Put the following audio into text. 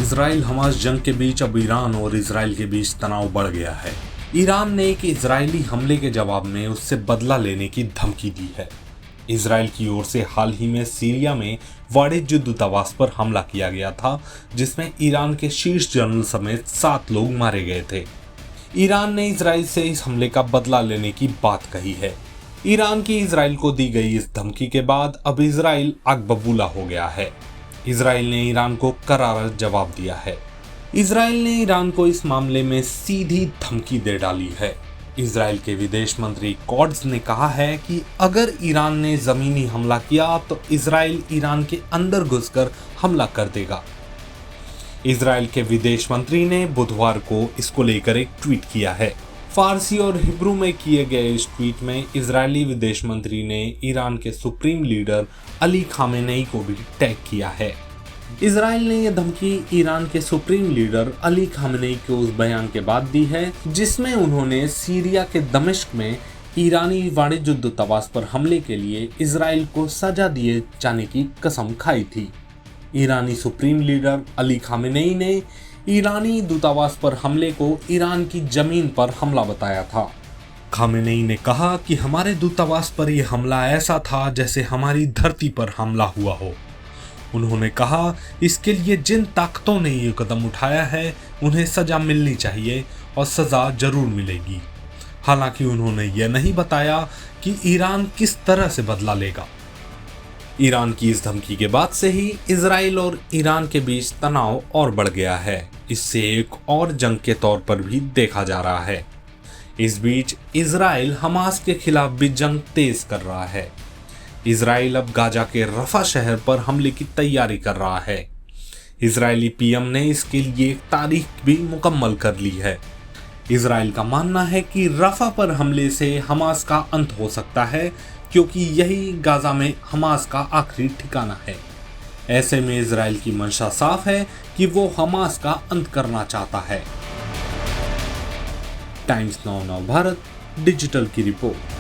Israel Hamas जंग के बीच अब ईरान और इजराइल के बीच तनाव बढ़ गया है। ईरान ने एक इजरायली हमले के जवाब में उससे बदला लेने की धमकी दी है। इजराइल की ओर से हाल ही में सीरिया में वाणिज्य दूतावास पर हमला किया गया था, जिसमें ईरान के शीर्ष जनरल समेत 7 लोग मारे गए थे। ईरान ने इजराइल से इस हमले का बदला लेने की बात कही है। ईरान की इजराइल को दी गई इस धमकी के बाद अब इजराइल आग बबूला हो गया है। इजराइल ने ईरान को करारा जवाब दिया है। इजराइल ने ईरान को इस मामले में सीधी धमकी दे डाली है। इजराइल के विदेश मंत्री कॉट्ज ने कहा है कि अगर ईरान ने जमीनी हमला किया तो इजराइल ईरान के अंदर घुसकर हमला कर देगा। इजराइल के विदेश मंत्री ने बुधवार को इसको लेकर एक ट्वीट किया है। फारसी और हिब्रू में किए गए इस ट्वीट में इजरायली विदेश मंत्री ने ईरान के सुप्रीम लीडर अली खामेनेई को भी टैग किया है। इजराइल ने यह धमकी ईरान के सुप्रीम लीडर अली खामेनेई के उस बयान के बाद दी है जिसमें उन्होंने सीरिया के दमिश्क में ईरानी वाणिज्य दूतावास पर हमले के लिए इजराइल को सजा दिए जाने की कसम खाई थी। ईरानी सुप्रीम लीडर अली खामेनेई ने ईरानी दूतावास पर हमले को ईरान की जमीन पर हमला बताया था। खामेनेई ने कहा कि हमारे दूतावास पर यह हमला ऐसा था जैसे हमारी धरती पर हमला हुआ हो। उन्होंने कहा इसके लिए जिन ताकतों ने ये कदम उठाया है उन्हें सजा मिलनी चाहिए और सजा जरूर मिलेगी। हालांकि उन्होंने यह नहीं बताया कि ईरान किस तरह से बदला लेगा। ईरान की इस धमकी के बाद से ही इजराइल और ईरान के बीच तनाव और बढ़ गया है। इससे एक और जंग के तौर पर भी देखा जा रहा है। इस बीच इजराइल हमास के खिलाफ भी जंग तेज कर रहा है। इजराइल अब गाजा के रफा शहर पर हमले की तैयारी कर रहा है। इजरायली पीएम ने इसके लिए एक तारीख भी मुकम्मल कर ली है। इजराइल का मानना है कि रफा पर हमले से हमास का अंत हो सकता है, क्योंकि यही गाजा में हमास का आखिरी ठिकाना है। ऐसे में इजराइल की मंशा साफ है कि वो हमास का अंत करना चाहता है। टाइम्स नाउ भारत डिजिटल की रिपोर्ट।